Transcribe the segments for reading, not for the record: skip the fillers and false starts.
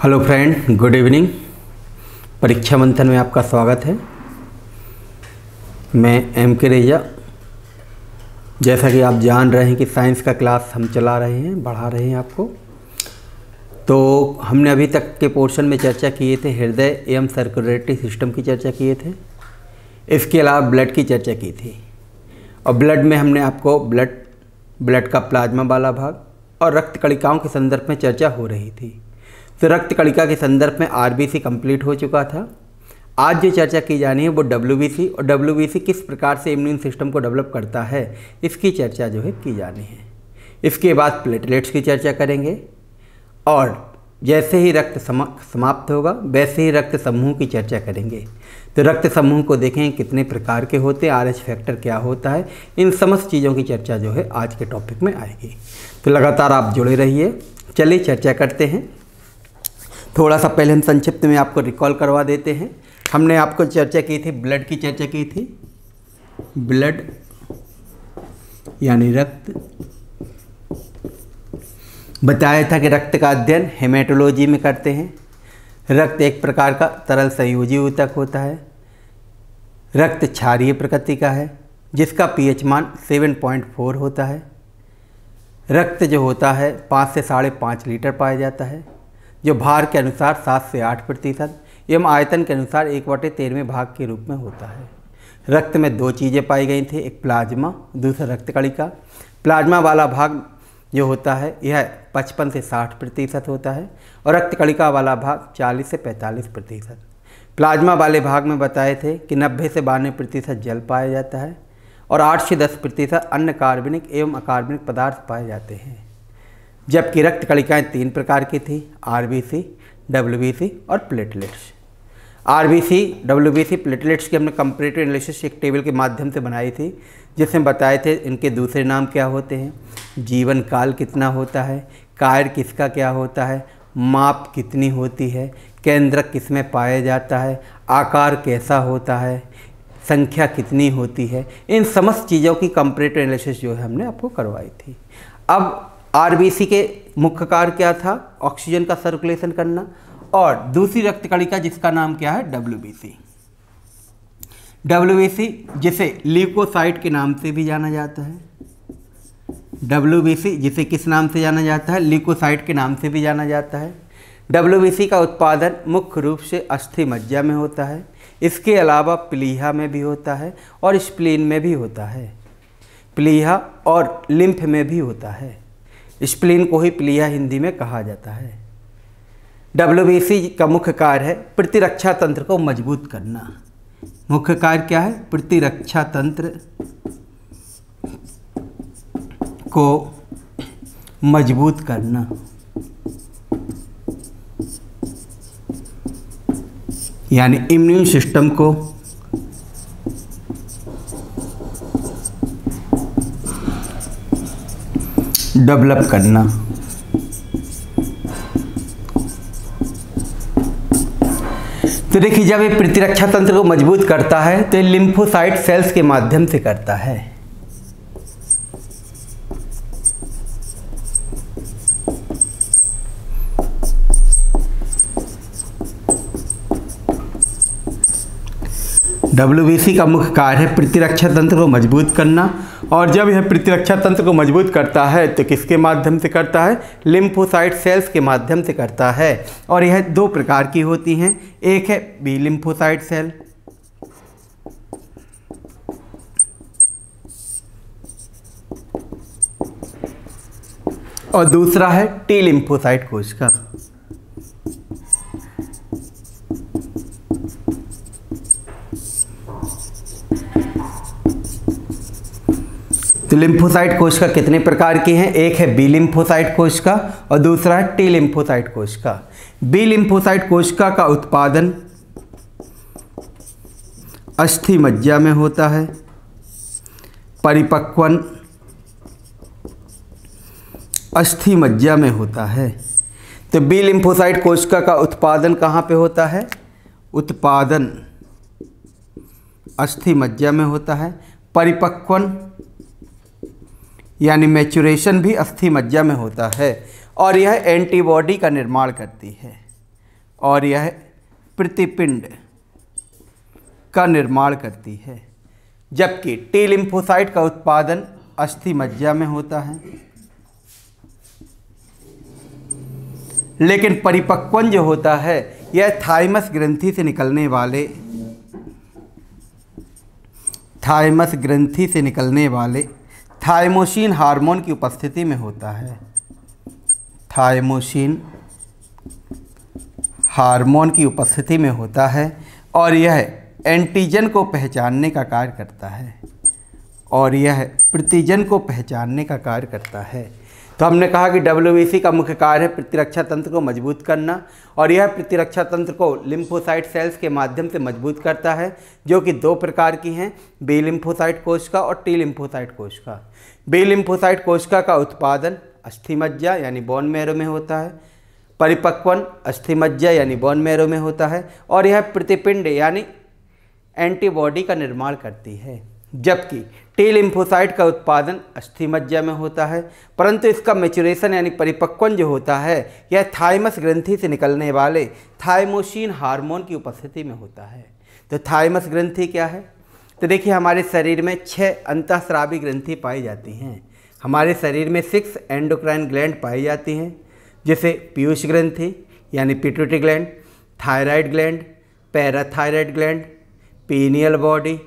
Hello friend, good evening. परीक्षा मंथन में आपका स्वागत है। मैं एम के रेजा। जैसा कि आप जान रहे हैं कि साइंस का क्लास हम चला रहे हैं, बढ़ा रहे हैं आपको। तो हमने अभी तक के पोर्शन में चर्चा किए थे, हृदय एवं सर्कुलेटरी सिस्टम की चर्चा किए थे। इसके अलावा ब्लड की चर्चा की थी। और ब्लड में हमने आपको ब्लड का प्लाज्मा वाला भाग और रक्त कणिकाओं के संदर्भ में चर्चा हो रही थी। तो रक्त कणिका के संदर्भ में आरबीसी कंप्लीट हो चुका था। आज जो चर्चा की जानी है वो डब्ल्यूबीसी, और डब्ल्यूबीसी किस प्रकार से इम्यून सिस्टम को डेवलप करता है, इसकी चर्चा जो है की जानी है। इसके बाद प्लेटलेट्स की चर्चा करेंगे, और जैसे ही रक्त समाप्त होगा वैसे ही रक्त समूह की चर्चा करेंगे। तो रक्त समूह को देखें कितने प्रकार के होते हैं, आरएच फैक्टर क्या होता है, इन समस्त चीज़ों की चर्चा जो है आज के टॉपिक में आएगी। तो लगातार आप जुड़े रहिए। चलिए चर्चा करते हैं। थोड़ा सा पहले हम संक्षिप्त में आपको रिकॉल करवा देते हैं। हमने आपको चर्चा की थी, ब्लड की चर्चा की थी। ब्लड यानी रक्त। बताया था कि रक्त का अध्ययन हेमेटोलॉजी में करते हैं। रक्त एक प्रकार का तरल संयोजी ऊतक होता है। रक्त क्षारीय प्रकृति का है, जिसका पीएच मान 7.4 होता है। रक्त जो होता है 5 से 5.5 लीटर पाया जाता है, जो भार के अनुसार 7 से 8% एवं आयतन के अनुसार 1/13 भाग के रूप में होता है। रक्त में दो चीज़ें पाई गई थी, एक प्लाज्मा, दूसरा रक्त कणिका। प्लाज्मा वाला भाग जो होता है यह 55 से 60% होता है, और रक्त कणिका वाला भाग 40 से 45%। प्लाज्मा वाले भाग में बताए थे कि 90 से 92% जल पाया जाता है, और 8 से 10% अन्य कार्बनिक एवं अकार्बनिक पदार्थ पाए जाते हैं। जबकि रक्त कणिकाएँ 3 प्रकार की थी, आरबीसी, डब्ल्यूबीसी और प्लेटलेट्स। आरबीसी, डब्ल्यूबीसी, प्लेटलेट्स की हमने कंपैरेटिव एनालिसिस एक टेबल के माध्यम से बनाई थी, जिसमें बताए थे इनके दूसरे नाम क्या होते हैं, जीवन काल कितना होता है, कार्य किसका क्या होता है, माप कितनी होती है, केंद्रक किसमें पाया जाता है, आकार कैसा होता है, संख्या कितनी होती है। इन समस्त चीज़ों की कंपैरेटिव एनालिसिस जो है हमने आपको करवाई थी। अब आरबीसी के मुख्य कार्य क्या था, ऑक्सीजन का सर्कुलेशन करना, और दूसरी रक्त कणिका जिसका नाम क्या है, डब्ल्यूबीसी। डब्ल्यूबीसी जिसे ल्यूकोसाइट के नाम से भी जाना जाता है। डब्ल्यूबीसी जिसे किस नाम से जाना जाता है, ल्यूकोसाइट के नाम से भी जाना जाता है। डब्ल्यूबीसी का उत्पादन मुख्य रूप से अस्थि मज्जा में होता है। इसके अलावा प्लीहा में भी होता है और स्प्लीन में भी होता है। प्लीहा और लिम्फ में भी होता है। स्प्लीन को ही प्लीहा हिंदी में कहा जाता है। डब्ल्यूबीसी का मुख्य कार्य है प्रतिरक्षा तंत्र को मजबूत करना। मुख्य कार्य क्या है, प्रतिरक्षा तंत्र को मजबूत करना। यानी इम्यून सिस्टम को डेवलप करना। तो देखिए, जब ये प्रतिरक्षा तंत्र को मजबूत करता है तो ये लिम्फोसाइट सेल्स के माध्यम से करता है। डब्ल्यूबीसी का मुख्य कार्य है प्रतिरक्षा तंत्र को मजबूत करना, और जब यह प्रतिरक्षा तंत्र को मजबूत करता है तो किसके माध्यम से करता है, लिम्फोसाइट सेल्स के माध्यम से करता है। और यह 2 प्रकार की होती हैं, एक है बी लिम्फोसाइट सेल, और दूसरा है टी लिम्फोसाइट कोशिका। तो लिम्फोसाइट कोशिका कितने प्रकार की हैं, एक है बी लिम्फोसाइट कोशिका और दूसरा है टी लिम्फोसाइट कोशिका। बी लिम्फोसाइट कोशिका का उत्पादन अस्थि मज्जा में होता है, परिपक्वन अस्थि मज्जा में होता है। तो बी लिम्फोसाइट कोशिका का उत्पादन कहाँ पे होता है, उत्पादन अस्थि मज्जा में होता है। परिपक्वन यानी मैचुरेशन भी अस्थि मज्जा में होता है, और यह एंटीबॉडी का निर्माण करती है। और यह प्रतिपिंड का निर्माण करती है, जबकि टी लिम्फोसाइट का उत्पादन अस्थि मज्जा में होता है। लेकिन परिपक्वन जो होता है यह थाइमस ग्रंथि से निकलने वाले थाइमोसिन हार्मोन की उपस्थिति में होता है। थाइमोसिन हार्मोन की उपस्थिति में होता है और यह एंटीजन को पहचानने का कार्य करता है प्रतिजन को पहचानने का कार्य करता है। तो हमने कहा कि WBC का मुख्य कार्य है प्रतिरक्षा तंत्र को मजबूत करना, और यह प्रतिरक्षा तंत्र को लिम्फोसाइट सेल्स के माध्यम से मजबूत करता है, जो कि दो प्रकार की हैं, बी लिम्फोसाइट कोशिका और टी लिम्फोसाइट कोशिका। बी लिम्फोसाइट कोशिका का उत्पादन अस्थि मज्जा यानी बोन मैरो में होता है, परिपक्वन अस्थि मज्जा यानी बोन मैरो में होता है, और यह प्रतिपिंड यानी एंटीबॉडी का निर्माण करती है, जबकि टी लिम्फोसाइट का उत्पादन अस्थि मज्जा में होता है, परंतु इसका मैच्योरेशन यानी परिपक्वन जो होता है यह थाइमस ग्रंथि से निकलने वाले थाइमोसिन हार्मोन की उपस्थिति में होता है। तो थाइमस ग्रंथि क्या है? तो देखिए, हमारे शरीर में 6 अंतःस्रावी ग्रंथि पाई जाती हैं। हमारे शरीर में 6 एंडोक्राइन ग्लैंड पाई जाती हैं, जैसे पीयूष ग्रंथि यानी pituitary gland, thyroid gland, parathyroid gland, pineal body,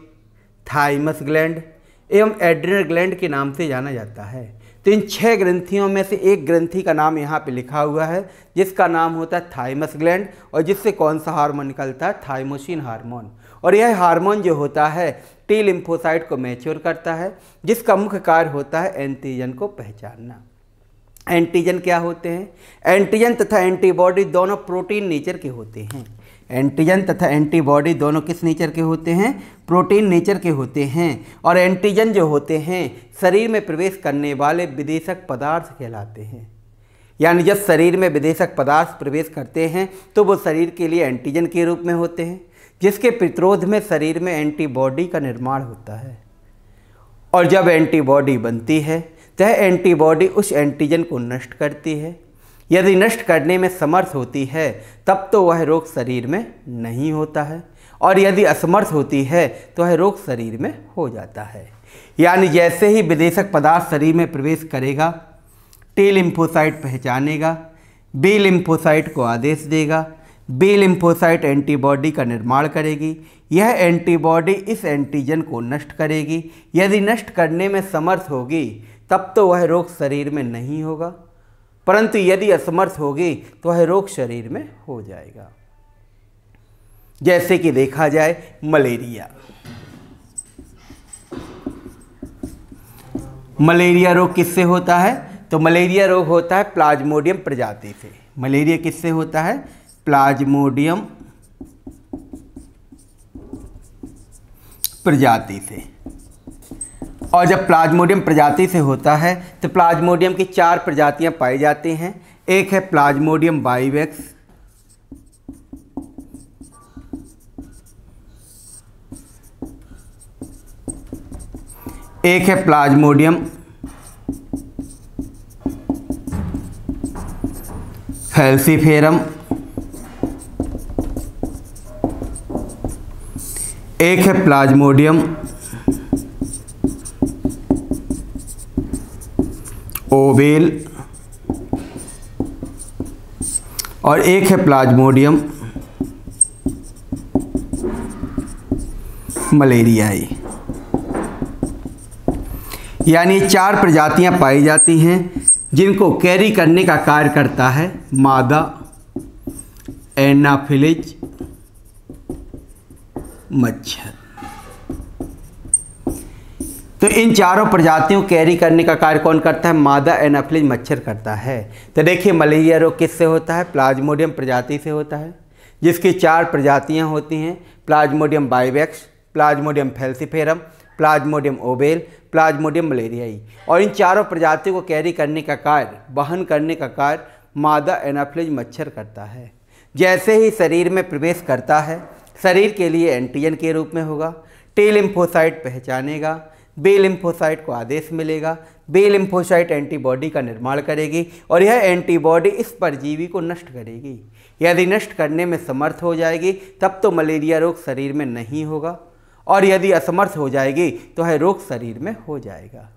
thymus gland एवं एड्रिनल ग्लैंड के नाम से जाना जाता है। तो इन 6 ग्रंथियों में से एक ग्रंथि का नाम यहाँ पे लिखा हुआ है, जिसका नाम होता है थाइमस ग्लैंड, और जिससे कौन सा हार्मोन निकलता है? Thymosin hormone. और यह हार्मोन जो होता है टी लिम्फोसाइट को मैच्योर करता है, जिसका मुख्य कार्य होता है एंटीजन को पहचानना। एंटीजन क्या होते हैं? एंटीजन तथा एंटीबॉडी दोनों प्रोटीन नेचर के होते हैं। एंटीजन तथा एंटीबॉडी दोनों किस नेचर के होते हैं? प्रोटीन नेचर के होते हैं। और एंटीजन जो होते हैं शरीर में प्रवेश करने वाले विदेशक पदार्थ कहलाते हैं। यानी जब शरीर में विदेशक पदार्थ प्रवेश करते हैं तो वो शरीर के लिए एंटीजन के रूप में होते हैं, जिसके प्रतिरोध में शरीर में एंटीबॉडी का निर्माण होता है। और जब एंटीबॉडी बनती है तो एंटीबॉडी उस एंटीजन को नष्ट करती है। यदि नष्ट करने में समर्थ होती है तब तो वह रोग शरीर में नहीं होता है, और यदि असमर्थ होती है तो वह रोग शरीर में हो जाता है। यानी जैसे ही विदेशक पदार्थ शरीर में प्रवेश करेगा, टी लिम्फोसाइट पहचानेगा, बी लिम्फोसाइट को आदेश देगा, बी लिम्फोसाइट एंटीबॉडी का निर्माण करेगी। यह एंटीबॉडी इस एंटीजन को नष्ट करेगी। यदि नष्ट करने में समर्थ होगी तब तो वह रोग शरीर में नहीं होगा, परंतु यदि असमर्थ होगी तो वह रोग शरीर में हो जाएगा। जैसे कि देखा जाए मलेरिया। मलेरिया रोग किससे होता है? तो मलेरिया रोग होता है प्लाज्मोडियम प्रजाति से। मलेरिया किससे होता है? प्लाज्मोडियम प्रजाति से। और जब प्लाज्मोडियम प्रजाति से होता है तो प्लाज्मोडियम की 4 प्रजातियां पाई जाती हैं। एक है प्लाज्मोडियम बाइवेक्स, एक है प्लाज्मोडियम फैल्सीफेरम, एक है प्लाज्मोडियम ओवेल, और एक है प्लाज्मोडियम मलेरियाई। यानी 4 प्रजातियां पाई जाती हैं जिनको कैरी करने का कार्य करता है मादा एनाफिलिज मच्छर। तो इन चारों प्रजातियों कैरी करने का कार्य कौन करता है? मादा एनाफिलिज मच्छर करता है। तो देखिए, मलेरिया रोग किससे होता है? प्लाज्मोडियम प्रजाति से होता है, जिसकी 4 प्रजातियां होती हैं, plasmodium vivax, plasmodium falciparum, plasmodium ovale, plasmodium malariae. और इन चारों प्रजातियों को कैरी करने का कार्य, वहन करने का कार्य मादा एनाफिलिज मच्छर करता है। जैसे ही शरीर में प्रवेश करता है, शरीर के लिए एंटीजन के रूप में होगा, टी लिम्फोसाइट पहचानेगा, बी लिम्फोसाइट को आदेश मिलेगा, बी लिम्फोसाइट एंटीबॉडी का निर्माण करेगी और यह एंटीबॉडी इस परजीवी को नष्ट करेगी। यदि नष्ट करने में समर्थ हो जाएगी तब तो मलेरिया रोग शरीर में नहीं होगा, और यदि असमर्थ हो जाएगी तो यह रोग शरीर में हो जाएगा।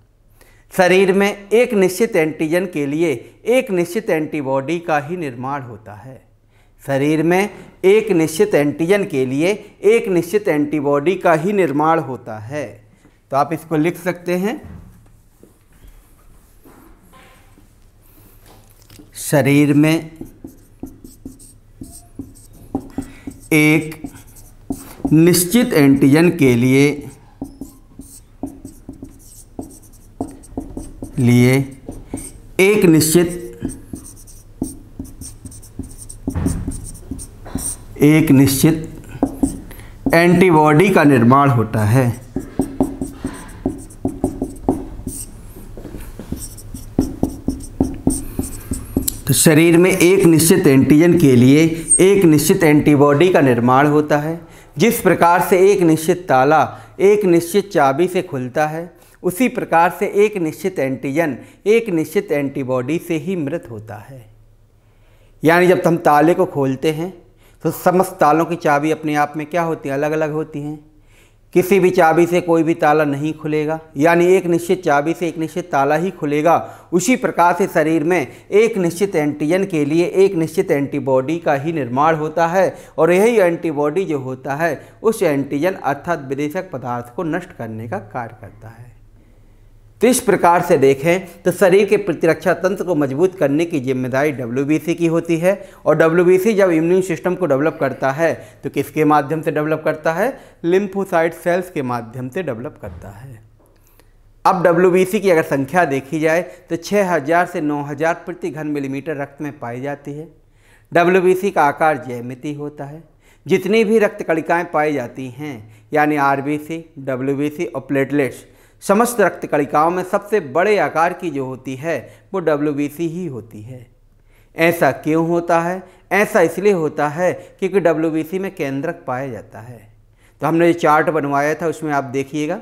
शरीर में एक निश्चित एंटीजन के लिए एक निश्चित एंटीबॉडी का ही निर्माण होता है। शरीर में एक निश्चित एंटीजन के लिए एक निश्चित एंटीबॉडी का ही निर्माण होता है। तो आप इसको लिख सकते हैं, शरीर में एक निश्चित एंटीजन के लिए एक निश्चित एंटीबॉडी का निर्माण होता है। तो शरीर में एक निश्चित एंटीजन के लिए एक निश्चित एंटीबॉडी का निर्माण होता है। जिस प्रकार से एक निश्चित ताला एक निश्चित चाबी से खुलता है, उसी प्रकार से एक निश्चित एंटीजन एक निश्चित एंटीबॉडी से ही मृत होता है। यानी जब हम ताले को खोलते हैं तो समस्त तालों की चाबी अपने आप में क्या होती है, अलग अलग होती हैं। किसी भी चाबी से कोई भी ताला नहीं खुलेगा, यानी एक निश्चित चाबी से एक निश्चित ताला ही खुलेगा। उसी प्रकार से शरीर में एक निश्चित एंटीजन के लिए एक निश्चित एंटीबॉडी का ही निर्माण होता है, और यही एंटीबॉडी जो होता है उस एंटीजन अर्थात विदेशक पदार्थ को नष्ट करने का कार्य करता है। तो इस प्रकार से देखें तो शरीर के प्रतिरक्षा तंत्र को मजबूत करने की जिम्मेदारी WBC की होती है, और WBC जब इम्यून सिस्टम को डेवलप करता है तो किसके माध्यम से डेवलप करता है, लिम्फोसाइट सेल्स के माध्यम से डेवलप करता है। अब WBC की अगर संख्या देखी जाए तो 6000 से 9000 प्रति घन मिलीमीटर रक्त में पाई जाती है। WBC का आकार ज्यामिति होता है। जितनी भी रक्त कणिकाएँ पाई जाती हैं, यानी RBC, WBC और प्लेटलेट्स, समस्त रक्त कणिकाओं में सबसे बड़े आकार की जो होती है वो WBC ही होती है। ऐसा क्यों होता है? ऐसा इसलिए होता है क्योंकि WBC में केंद्रक पाया जाता है। तो हमने जो चार्ट बनवाया था उसमें आप देखिएगा,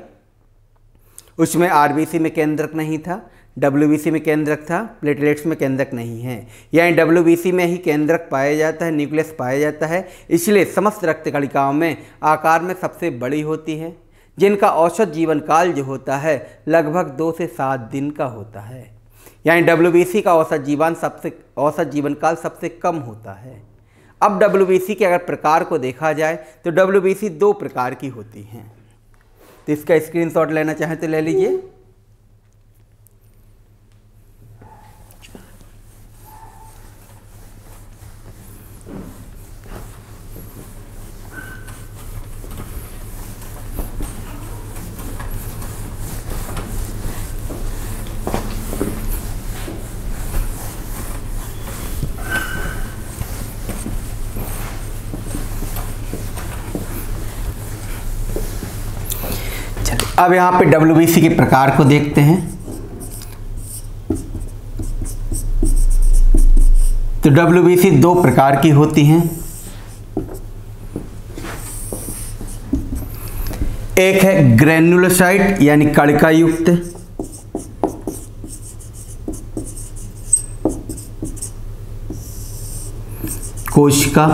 उसमें RBC में केंद्रक नहीं था, WBC में केंद्रक था, प्लेटलेट्स में केंद्रक नहीं है। यानी WBC में ही केंद्रक पाया जाता है, न्यूक्लियस पाया जाता है, इसलिए समस्त रक्त कणिकाओं में आकार में सबसे बड़ी होती है, जिनका औसत जीवन काल जो होता है लगभग 2 से 7 दिन का होता है। यानी WBC का औसत जीवन काल सबसे कम होता है। अब WBC के अगर प्रकार को देखा जाए तो WBC 2 प्रकार की होती हैं। तो इसका स्क्रीनशॉट लेना चाहें तो ले लीजिए। अब यहाँ पे WBC के प्रकार को देखते हैं। तो WBC 2 प्रकार की होती हैं। एक है ग्रेन्युलोसाइट यानी कणिका युक्त, कोशिका,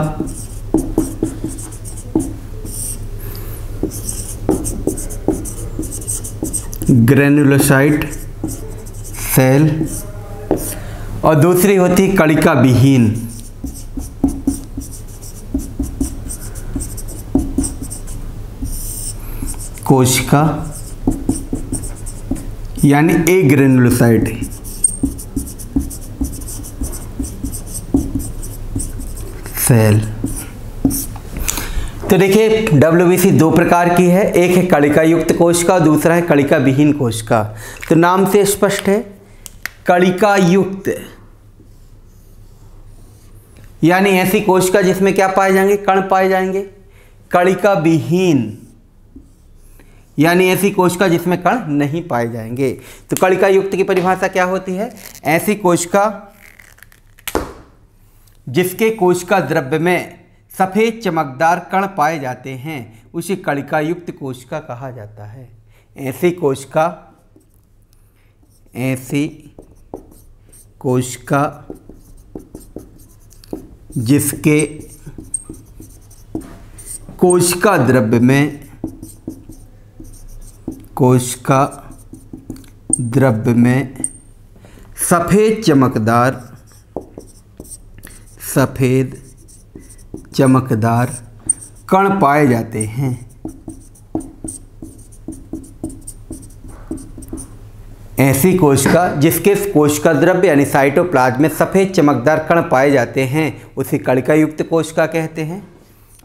ग्रेन्युलोसाइट सेल, और दूसरी होती है कणिका विहीन, कोशिका यानी एग्रेन्युलोसाइट सेल। तो देखिए WBC 2 प्रकार की है, एक है कणिका युक्त कोशिका, दूसरा है कणिका विहीन कोशिका। तो नाम से स्पष्ट है, कणिका युक्त यानी ऐसी कोशिका जिसमें क्या पाए जाएंगे, कण पाए जाएंगे। कणिका विहीन यानी ऐसी कोशिका जिसमें कण नहीं पाए जाएंगे। तो कणिका युक्त की परिभाषा क्या होती है, ऐसी कोशिका जिसके कोशिका द्रव्य में सफ़ेद चमकदार कण पाए जाते हैं उसे कणिका युक्त कोशिका कहा जाता है। ऐसी कोशिका जिसके कोशिका द्रव्य में सफ़ेद चमकदार कण पाए जाते हैं। ऐसी कोशिका जिसके कोशिका द्रव्य यानी साइटोप्लाज्म में सफ़ेद चमकदार कण पाए जाते हैं उसे कणिका युक्त कोशिका कहते हैं।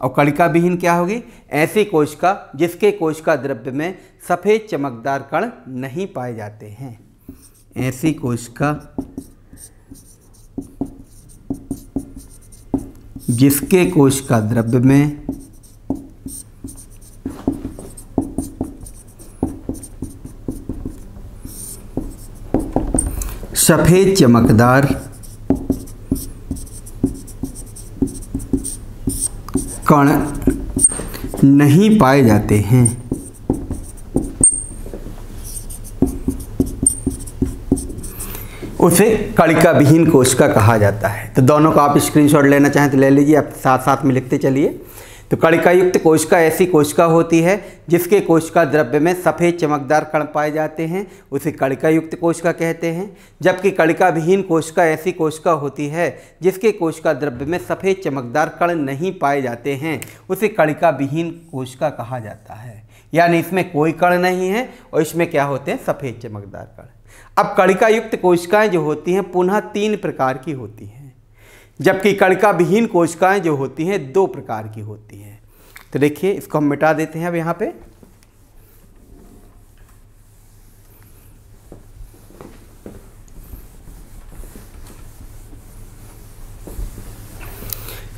और कणिका विहीन क्या होगी? ऐसी कोशिका जिसके कोशिका द्रव्य में सफ़ेद चमकदार कण नहीं पाए जाते हैं। ऐसी कोशिका जिसके कोशिका द्रव्य में सफ़ेद चमकदार कण नहीं पाए जाते हैं। उसे कणिका विहीन कोशिका कहा जाता है। तो दोनों का आप स्क्रीनशॉट लेना चाहें तो ले लीजिए, आप साथ साथ में लिखते चलिए। तो कणिका युक्त कोशिका ऐसी कोशिका होती है जिसके कोशिका द्रव्य में सफ़ेद चमकदार कण पाए जाते हैं, उसे कणिका युक्त कोशिका कहते हैं। जबकि कणिका विहीन कोशिका ऐसी कोशिका होती है जिसके कोशिका द्रव्य में सफ़ेद चमकदार कण नहीं पाए जाते हैं, उसे कणिका विहीन कोशिका कहा जाता है। यानी इसमें कोई कण नहीं है और इसमें क्या होते हैं? सफ़ेद चमकदार कण। अब कणिका युक्त कोशिकाएं जो होती हैं पुनः 3 प्रकार की होती हैं, जबकि कणिका विहीन कोशिकाएं जो होती हैं 2 प्रकार की होती हैं। तो देखिए इसको हम मिटा देते हैं अब यहाँ पे।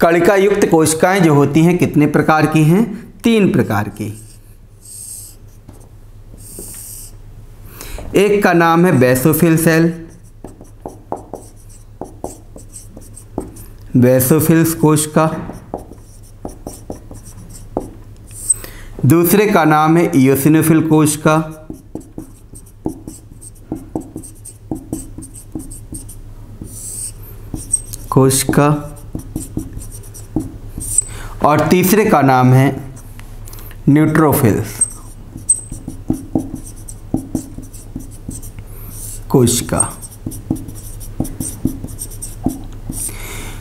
कणिका युक्त कोशिकाएं जो होती हैं कितने प्रकार की हैं? 3 प्रकार की। एक का नाम है बेसोफिल सेल, बेसोफिल्स कोशिका। दूसरे का नाम है इयोसिनोफिल कोशिका। और तीसरे का नाम है न्यूट्रोफिल्स कोशिका।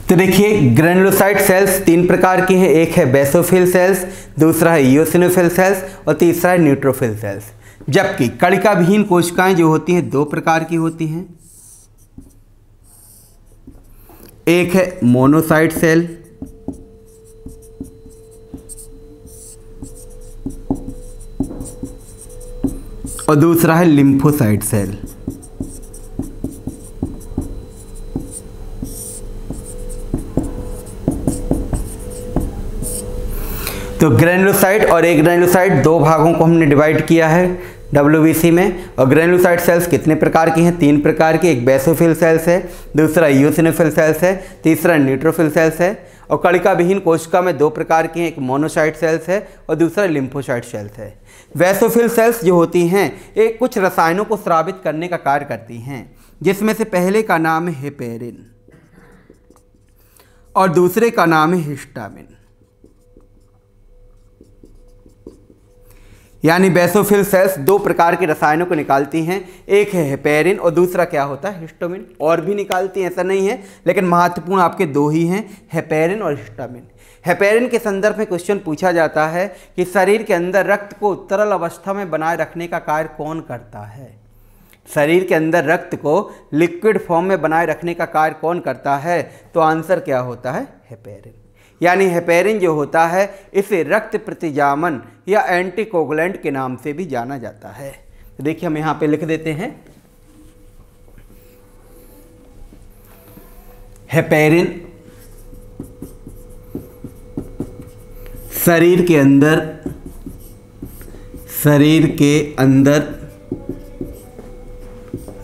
तो देखिए ग्रेनुलोसाइट सेल्स 3 प्रकार की हैं। एक है बेसोफिल सेल्स, दूसरा है इयोसिनोफिल सेल्स और तीसरा है न्यूट्रोफिल सेल्स। जबकि कणिका विहीन कोशिकाएं जो होती हैं 2 प्रकार की होती हैं। एक है मोनोसाइट सेल और दूसरा है लिम्फोसाइट सेल। तो ग्रेनुलोसाइट और एग्रेनुलोसाइट 2 भागों को हमने डिवाइड किया है WBC में। और ग्रेनुलोसाइट सेल्स कितने प्रकार की हैं? 3 प्रकार की। एक बेसोफिल सेल्स है, दूसरा इयोसिनोफिल सेल्स है, तीसरा न्यूट्रोफिल सेल्स है। और कणिका विहीन कोशिका में 2 प्रकार की हैं, एक मोनोसाइट सेल्स है और दूसरा लिम्फोसाइट सेल्स है। बेसोफिल सेल्स जो होती हैं एक कुछ रसायनों को स्रावित करने का कार्य करती हैं, जिसमें से पहले का नाम है हेपेरिन और दूसरे का नाम है हिस्टामिन। यानी बेसोफिल सेल्स 2 प्रकार के रसायनों को निकालती हैं, एक है हेपेरिन और दूसरा क्या होता है? हिस्टामिन। और भी निकालती हैं ऐसा नहीं है, लेकिन महत्वपूर्ण आपके 2 ही हैं, हेपेरिन और हिस्टामिन। हेपेरिन के संदर्भ में क्वेश्चन पूछा जाता है कि शरीर के अंदर रक्त को तरल अवस्था में बनाए रखने का कार्य कौन करता है? शरीर के अंदर रक्त को लिक्विड फॉर्म में बनाए रखने का कार्य कौन करता है? तो आंसर क्या होता है? हेपेरिन। यानी हेपेरिन जो होता है इसे रक्त प्रतिजामन या एंटीकोगुलेंट के नाम से भी जाना जाता है। तो देखिए हम यहाँ पे लिख देते हैं हेपेरिन शरीर के अंदर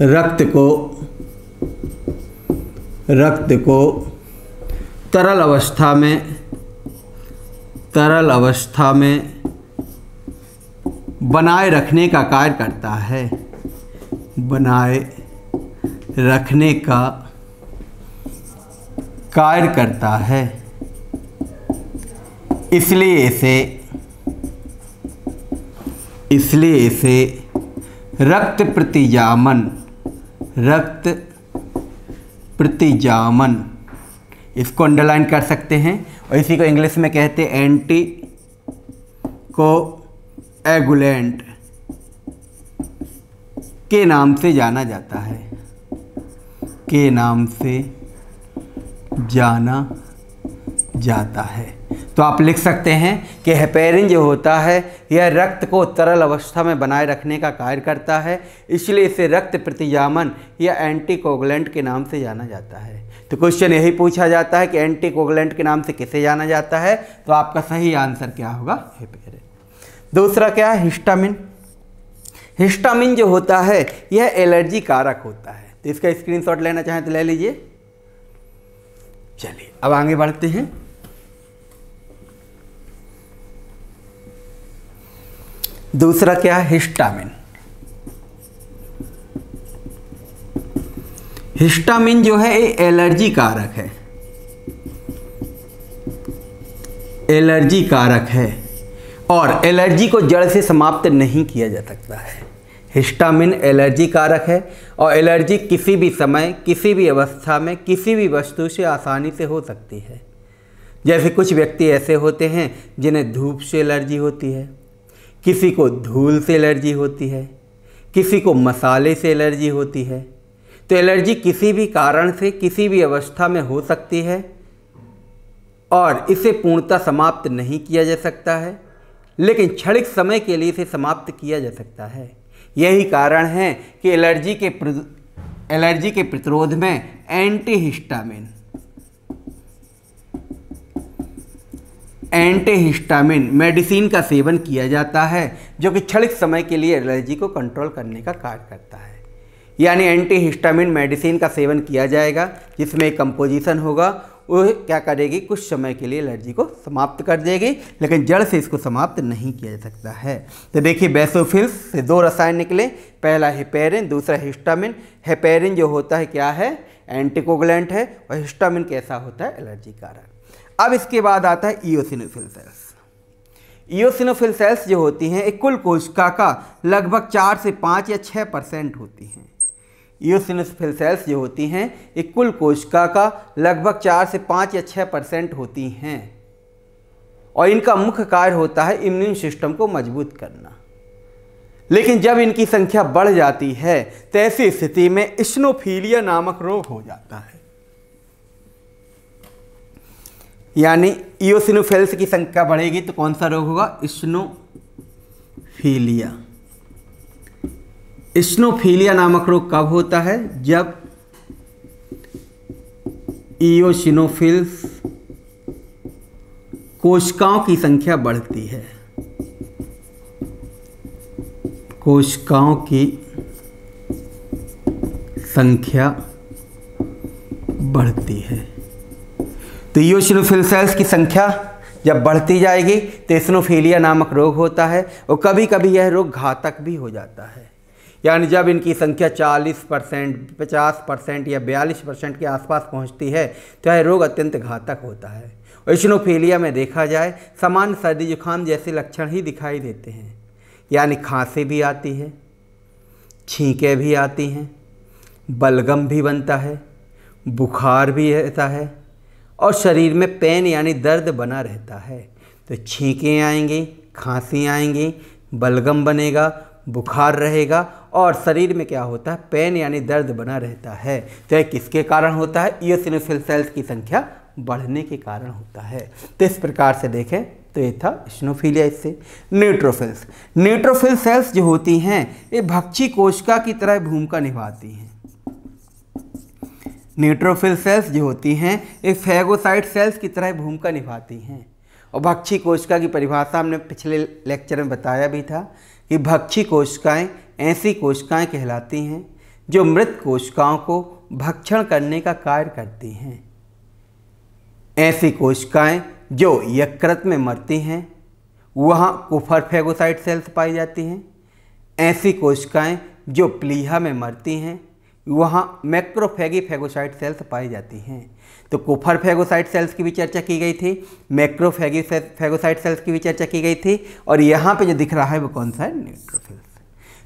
रक्त को तरल अवस्था में बनाए रखने का कार्य करता है, बनाए रखने का कार्य करता है। इसलिए इसे रक्त प्रतिजामन इसको अंडरलाइन कर सकते हैं, और इसी को इंग्लिश में कहते हैं एंटी कोएगुलेंट के नाम से जाना जाता है, के नाम से जाना जाता है। तो आप लिख सकते हैं कि हेपेरिन जो होता है यह रक्त को तरल अवस्था में बनाए रखने का कार्य करता है, इसलिए इसे रक्त प्रतिजामन या एंटीकोगुलेंट के नाम से जाना जाता है। तो क्वेश्चन यही पूछा जाता है कि एंटीकोगुलेंट के नाम से किसे जाना जाता है, तो आपका सही आंसर क्या होगा, हेपेरिन। दूसरा क्या है, हिस्टामिन। हिस्टामिन जो होता है यह एलर्जी कारक होता है। तो इसका स्क्रीनशॉट लेना चाहें तो ले लीजिए। चलिए अब आगे बढ़ते हैं। दूसरा क्या है, हिस्टामिन। हिस्टामिन जो है ये एलर्जी कारक है, एलर्जी कारक है, और एलर्जी को जड़ से समाप्त नहीं किया जा सकता है। हिस्टामिन एलर्जी कारक है, और एलर्जी किसी भी समय, किसी भी अवस्था में, किसी भी वस्तु से आसानी से हो सकती है। जैसे कुछ व्यक्ति ऐसे होते हैं जिन्हें धूप से एलर्जी होती है, किसी को धूल से एलर्जी होती है, किसी को मसाले से एलर्जी होती है। तो एलर्जी किसी भी कारण से किसी भी अवस्था में हो सकती है, और इसे पूर्णतः समाप्त नहीं किया जा सकता है, लेकिन क्षणिक समय के लिए इसे समाप्त किया जा सकता है। यही कारण है कि एलर्जी के प्रतिरोध में एंटीहिस्टामिन मेडिसिन का सेवन किया जाता है, जो कि क्षणिक समय के लिए एलर्जी को कंट्रोल करने का कार्य करता है। यानी एंटीहिस्टामिन मेडिसिन का सेवन किया जाएगा, जिसमें एक कंपोजिशन होगा, वो क्या करेगी, कुछ समय के लिए एलर्जी को समाप्त कर देगी, लेकिन जड़ से इसको समाप्त नहीं किया जा सकता है। तो देखिए बेसोफिल्स से दो रसायन निकले, पहला हेपेरिन, दूसरा हिस्टामिन। हेपेरिन जो होता है क्या है, एंटीकोगुलेंट है, और हिस्टामिन कैसा होता है, एलर्जी कारक। अब इसके बाद आता है इयोसिनोफिल सेल्स। इयोसिनोफिल सेल्स जो होती हैं एक कुल कोशिका का लगभग 4 से 5 या 6% होती हैं। इयोसिनोफिल सेल्स जो होती हैं एक कुल कोशिका का लगभग 4 से 5 या 6% होती हैं, और इनका मुख्य कार्य होता है इम्यून सिस्टम को मजबूत करना। लेकिन जब इनकी संख्या बढ़ जाती है तो ऐसी स्थिति में इस्नोफिलिया नामक रोग हो जाता है। यानी इयोसिनोफिल्स की संख्या बढ़ेगी तो कौन सा रोग होगा, इस्नोफिलिया। इस्नोफिलिया नामक रोग कब होता है, जब इयोसिनोफिल्स कोशिकाओं की संख्या बढ़ती है, कोशिकाओं की संख्या बढ़ती है। तो इयोसिनोफिल सेल्स की संख्या जब बढ़ती जाएगी तो इस्नोफिलिया नामक रोग होता है, और कभी कभी यह रोग घातक भी हो जाता है। यानी जब इनकी संख्या 40%, 50% या 42% के आसपास पहुंचती है तो यह रोग अत्यंत घातक होता है। और इस्नोफिलिया में देखा जाए सामान्य सर्दी जुकाम जैसे लक्षण ही दिखाई देते हैं, यानी खांसी भी आती है, छींकें भी आती हैं, बलगम भी बनता है, बुखार भी रहता है, और शरीर में पेन यानी दर्द बना रहता है। तो छींकें आएंगी, खांसी आएंगी, बलगम बनेगा, बुखार रहेगा, और शरीर में क्या होता है, पेन यानी दर्द बना रहता है। तो यह किसके कारण होता है, इयोसिनोफिल सेल्स की संख्या बढ़ने के कारण होता है। तो इस प्रकार से देखें तो ये था इस्नोफिलिया। इससे न्यूट्रोफिल्स, न्यूट्रोफिल सेल्स जो होती हैं ये भक्षी कोशिका की तरह भूमिका निभाती हैं। न्यूट्रोफिल सेल्स जो होती हैं ये फैगोसाइट सेल्स की तरह भूमिका निभाती हैं। और भक्षी कोशिका की परिभाषा हमने पिछले लेक्चर में बताया भी था कि भक्षी कोशिकाएं ऐसी कोशिकाएं कहलाती हैं जो मृत कोशिकाओं को भक्षण करने का कार्य करती हैं। ऐसी कोशिकाएं जो यकृत में मरती हैं वहाँ कुफर फैगोसाइट सेल्स पाई जाती हैं। ऐसी कोशिकाएं जो प्लीहा में मरती हैं वहाँ मैक्रोफेगी फैगोसाइट सेल्स पाई जाती हैं। तो कुफर फैगोसाइट सेल्स की भी चर्चा की गई थी, मैक्रोफेगी फैगोसाइट सेल्स की भी चर्चा की गई थी, और यहाँ पे जो दिख रहा है वो कौन सा है, न्यूट्रोफिल्स।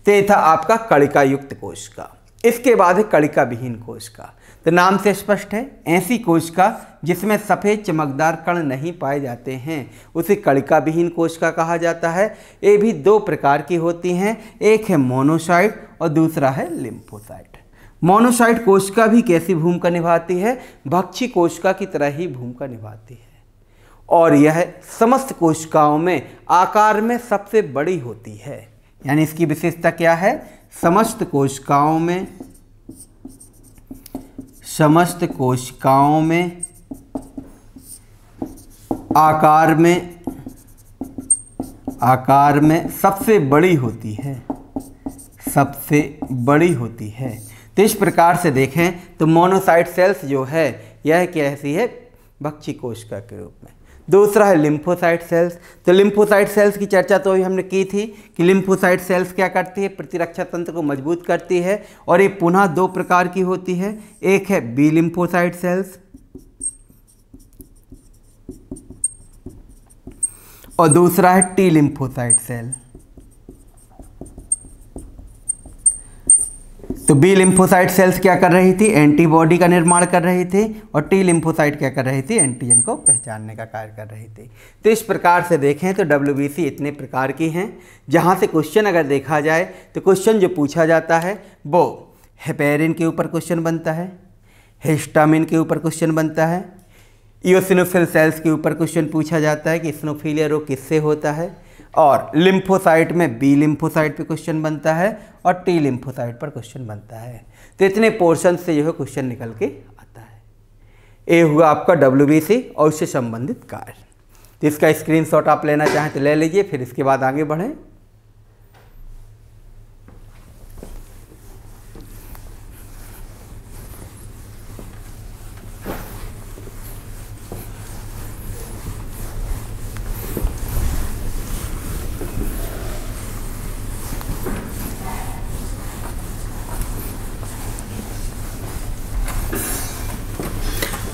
तो ये था आपका कणिका युक्त कोशिका। इसके बाद है कणिका विहीन कोशिका। तो नाम से स्पष्ट है, ऐसी कोशिका जिसमें सफ़ेद चमकदार कण नहीं पाए जाते हैं उसे कणिका विहीन कोशिका कहा जाता है। ये भी दो प्रकार की होती हैं, एक है मोनोसाइट और दूसरा है लिम्फोसाइट। मोनोसाइट कोशिका भी कैसी भूमिका निभाती है, भक्षी कोशिका की तरह ही भूमिका निभाती है, और यह समस्त कोशिकाओं में आकार में सबसे बड़ी होती है। यानी इसकी विशेषता क्या है, समस्त कोशिकाओं में आकार में सबसे बड़ी होती है, सबसे बड़ी होती है। तो इस प्रकार से देखें तो मोनोसाइट सेल्स जो है यह कैसी है, भक्षी कोशिका के रूप में। दूसरा है लिम्फोसाइट सेल्स। तो लिम्फोसाइट सेल्स की चर्चा तो अभी हमने की थी कि लिम्फोसाइट सेल्स क्या करती है, प्रतिरक्षा तंत्र को मजबूत करती है, और ये पुनः दो प्रकार की होती है, एक है बी लिम्फोसाइट सेल्स और दूसरा है टी लिम्फोसाइट सेल। तो बी लिम्फोसाइट सेल्स क्या कर रही थी, एंटीबॉडी का निर्माण कर रही थी, और टी लिम्फोसाइट क्या कर रही थी, एंटीजन को पहचानने का कार्य कर रही थी। तो इस प्रकार से देखें तो डब्ल्यूबीसी इतने प्रकार की हैं, जहां से क्वेश्चन अगर देखा जाए तो क्वेश्चन जो पूछा जाता है वो हेपेरिन के ऊपर क्वेश्चन बनता है, हिस्टामिन के ऊपर क्वेश्चन बनता है, इओसिनोफिल सेल्स के ऊपर क्वेश्चन पूछा जाता है कि इसिनोफिलिया रोग किससे होता है, और लिम्फोसाइट में बी लिम्फोसाइट पे क्वेश्चन बनता है और टी लिम्फोसाइट पर क्वेश्चन बनता है। तो इतने पोर्शन से जो है क्वेश्चन निकल के आता है। ये हुआ आपका डब्ल्यूबीसी और उससे संबंधित कार्य। तो इसका स्क्रीनशॉट आप लेना चाहें तो ले लीजिए, फिर इसके बाद आगे बढ़ें।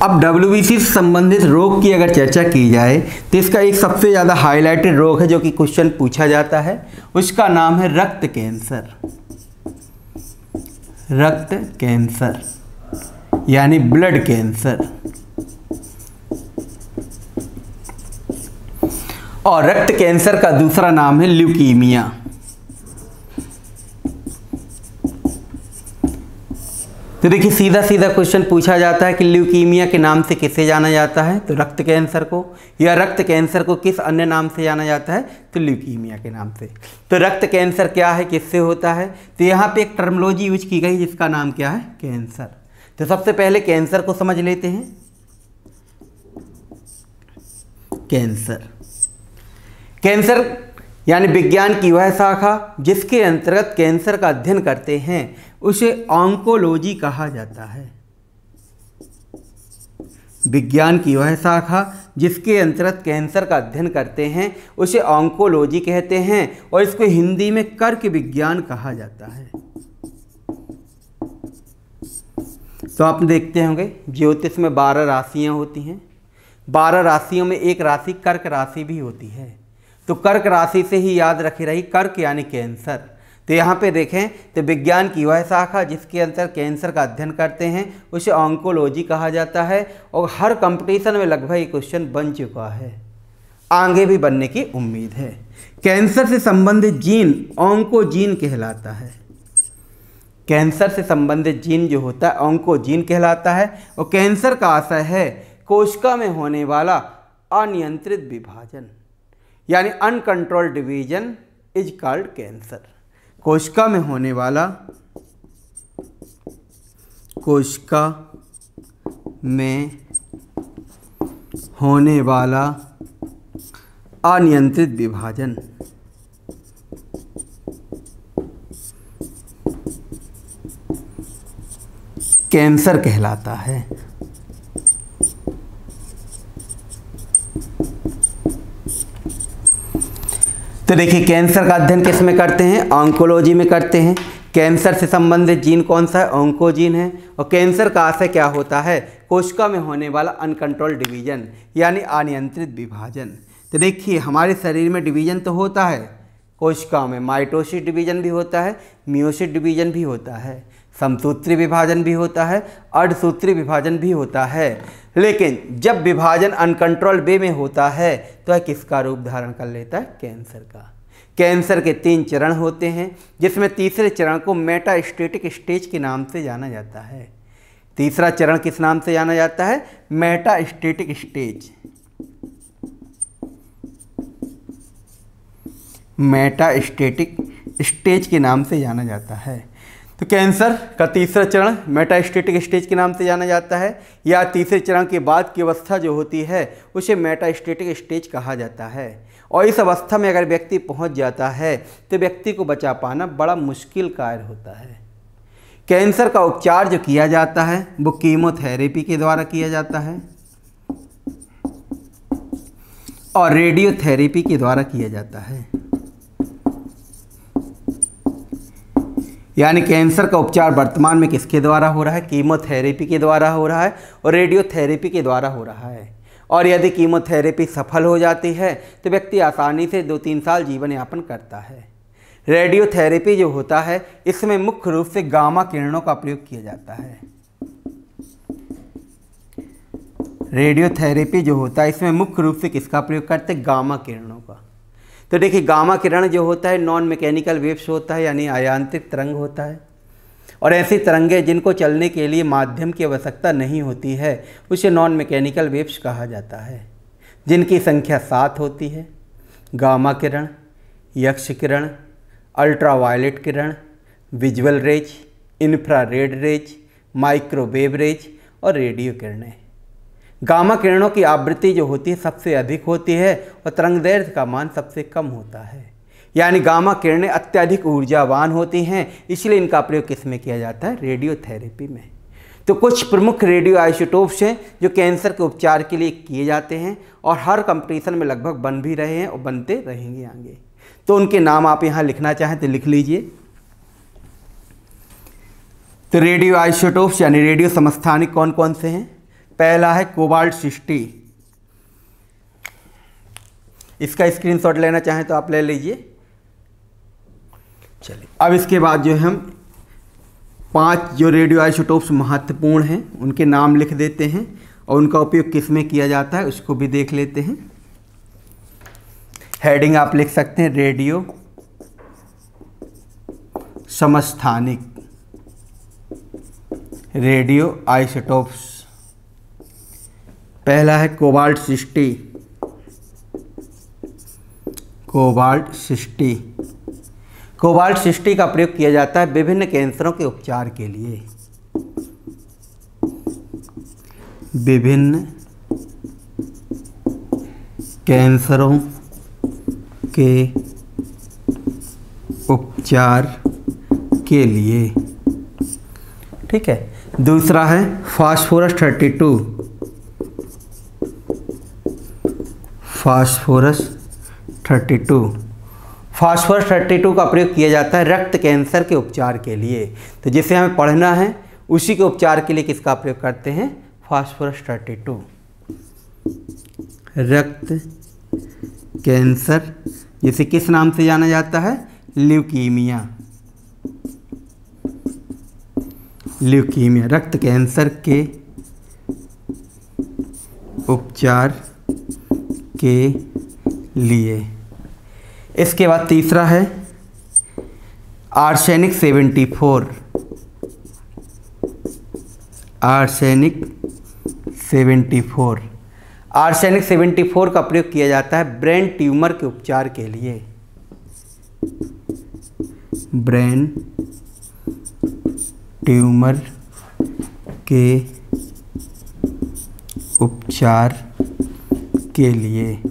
अब डब्ल्यूबीसी से संबंधित रोग की अगर चर्चा की जाए तो इसका एक सबसे ज़्यादा हाईलाइटेड रोग है जो कि क्वेश्चन पूछा जाता है, उसका नाम है रक्त कैंसर। रक्त कैंसर यानी ब्लड कैंसर। और रक्त कैंसर का दूसरा नाम है ल्यूकीमिया। तो देखिए सीधा सीधा क्वेश्चन पूछा जाता है कि ल्यूकीमिया के नाम से किसे जाना जाता है, तो रक्त कैंसर को, या रक्त कैंसर को किस अन्य नाम से जाना जाता है, तो ल्यूकीमिया के नाम से। तो रक्त कैंसर क्या है, किससे होता है, तो यहाँ पे एक टर्मिनोलॉजी यूज की गई जिसका नाम क्या है, कैंसर। तो सबसे पहले कैंसर को समझ लेते हैं। कैंसर यानी विज्ञान की वह शाखा जिसके अंतर्गत कैंसर का अध्ययन करते हैं उसे ऑन्कोलॉजी कहा जाता है। विज्ञान की वह शाखा जिसके अंतर्गत कैंसर का अध्ययन करते हैं उसे ऑन्कोलॉजी कहते हैं, और इसको हिंदी में कर्क विज्ञान कहा जाता है। तो आप देखते होंगे ज्योतिष में 12 राशियां होती हैं, 12 राशियों में एक राशि कर्क राशि भी होती है। तो कर्क राशि से ही याद रखी रही, कर्क यानी कैंसर। तो यहाँ पे देखें तो विज्ञान की वह शाखा जिसके अंदर कैंसर का अध्ययन करते हैं उसे ऑन्कोलॉजी कहा जाता है, और हर कंपटीशन में लगभग ये क्वेश्चन बन चुका है, आगे भी बनने की उम्मीद है। कैंसर से संबंधित जीन ऑन्कोजीन कहलाता है। कैंसर से संबंधित जीन जो होता है ऑन्कोजीन कहलाता है, और कैंसर का आशय है कोशिका में होने वाला अनियंत्रित विभाजन, यानी uncontrolled division is called cancer. कोशिका में होने वाला अनियंत्रित विभाजन कैंसर कहलाता है। तो देखिए कैंसर का अध्ययन किस में करते हैं, ऑन्कोलॉजी में करते हैं। कैंसर से संबंधित जीन कौन सा है, ऑन्कोजीन है। और कैंसर का आशय क्या होता है, कोशिका में होने वाला अनकंट्रोल डिवीजन यानी अनियंत्रित विभाजन। तो देखिए हमारे शरीर में डिवीजन तो होता है, कोशिकाओं में माइटोसिस डिवीजन भी होता है, मियोसिस डिवीजन भी होता है, समसूत्री विभाजन भी होता है, अर्धसूत्री विभाजन भी होता है। लेकिन जब विभाजन अनकंट्रोल वे में होता है तो यह किसका रूप धारण कर लेता है, कैंसर का। कैंसर के 3 चरण होते हैं, जिसमें तीसरे चरण को मेटास्टेटिक स्टेज के नाम से जाना जाता है। तीसरा चरण किस नाम से जाना जाता है, मेटास्टेटिक स्टेज। मेटास्टेटिक स्टेज के नाम से जाना जाता है। तो कैंसर का तीसरा चरण मेटास्टेटिक स्टेज के नाम से जाना जाता है, या तीसरे चरण के बाद की अवस्था जो होती है उसे मेटास्टेटिक स्टेज कहा जाता है। और इस अवस्था में अगर व्यक्ति पहुंच जाता है तो व्यक्ति को बचा पाना बड़ा मुश्किल कार्य होता है। कैंसर का उपचार जो किया जाता है वो कीमोथेरेपी के द्वारा किया जाता है और रेडियोथेरेपी के द्वारा किया जाता है। यानी कैंसर का उपचार वर्तमान में किसके द्वारा हो रहा है, कीमोथेरेपी के द्वारा हो रहा है और रेडियोथेरेपी के द्वारा हो रहा है। और यदि कीमोथेरेपी सफल हो जाती है तो व्यक्ति आसानी से 2-3 साल जीवन यापन करता है। रेडियोथेरेपी जो होता है इसमें मुख्य रूप से गामा किरणों का प्रयोग किया जाता है। रेडियोथेरेपी जो होता है इसमें मुख्य रूप से किसका प्रयोग करते हैं, गामा किरणों का। तो देखिए गामा किरण जो होता है नॉन मैकेनिकल वेव्स होता है, यानी अयांत्रिक तरंग होता है। और ऐसी तरंगें जिनको चलने के लिए माध्यम की आवश्यकता नहीं होती है उसे नॉन मैकेनिकल वेव्स कहा जाता है, जिनकी संख्या 7 होती है। गामा किरण, यक्ष किरण, अल्ट्रावायलेट किरण, visual rays, infrared rays, microwave rays और रेडियो किरणें। गामा किरणों की आवृत्ति जो होती है सबसे अधिक होती है और तरंगदैर्घ्य का मान सबसे कम होता है। यानी गामा किरणें अत्यधिक ऊर्जावान होती हैं, इसलिए इनका प्रयोग किस में किया जाता है, रेडियोथेरेपी में। तो कुछ प्रमुख रेडियो आइसोटोप्स हैं जो कैंसर के उपचार के लिए किए जाते हैं और हर कंपटीशन में लगभग बन भी रहे हैं और बनते रहेंगे आगे। तो उनके नाम आप यहाँ लिखना चाहें तो लिख लीजिए। तो रेडियो आइसोटोप्स यानी रेडियो समस्थानिक कौन कौन से हैं, पहला है कोबाल्ट 60। इसका स्क्रीनशॉट लेना चाहें तो आप ले लीजिए। चलिए अब इसके बाद जो हम 5 जो रेडियो आइसोटोप्स महत्वपूर्ण हैं उनके नाम लिख देते हैं और उनका उपयोग किस में किया जाता है उसको भी देख लेते हैं। हेडिंग आप लिख सकते हैं, रेडियो समस्थानिक रेडियो आइसोटोप्स। पहला है कोबाल्ट 60। कोबाल्ट 60 कोबाल्ट 60 का प्रयोग किया जाता है विभिन्न कैंसरों के उपचार के लिए। विभिन्न कैंसरों के उपचार के लिए, ठीक है। दूसरा है फास्फोरस 32। फास्फोरस 32 फास्फोरस 32 का प्रयोग किया जाता है रक्त कैंसर के उपचार के लिए। तो जिसे हमें पढ़ना है उसी के उपचार के लिए किसका प्रयोग करते हैं, फास्फोरस 32। रक्त कैंसर जिसे किस नाम से जाना जाता है, ल्यूकीमिया। ल्यूकीमिया रक्त कैंसर के उपचार के लिए। इसके बाद तीसरा है आर्सेनिक 74। आर्सेनिक 74 आर्सेनिक 74 का प्रयोग किया जाता है ब्रेन ट्यूमर के उपचार के लिए। ब्रेन ट्यूमर के उपचार के लिए।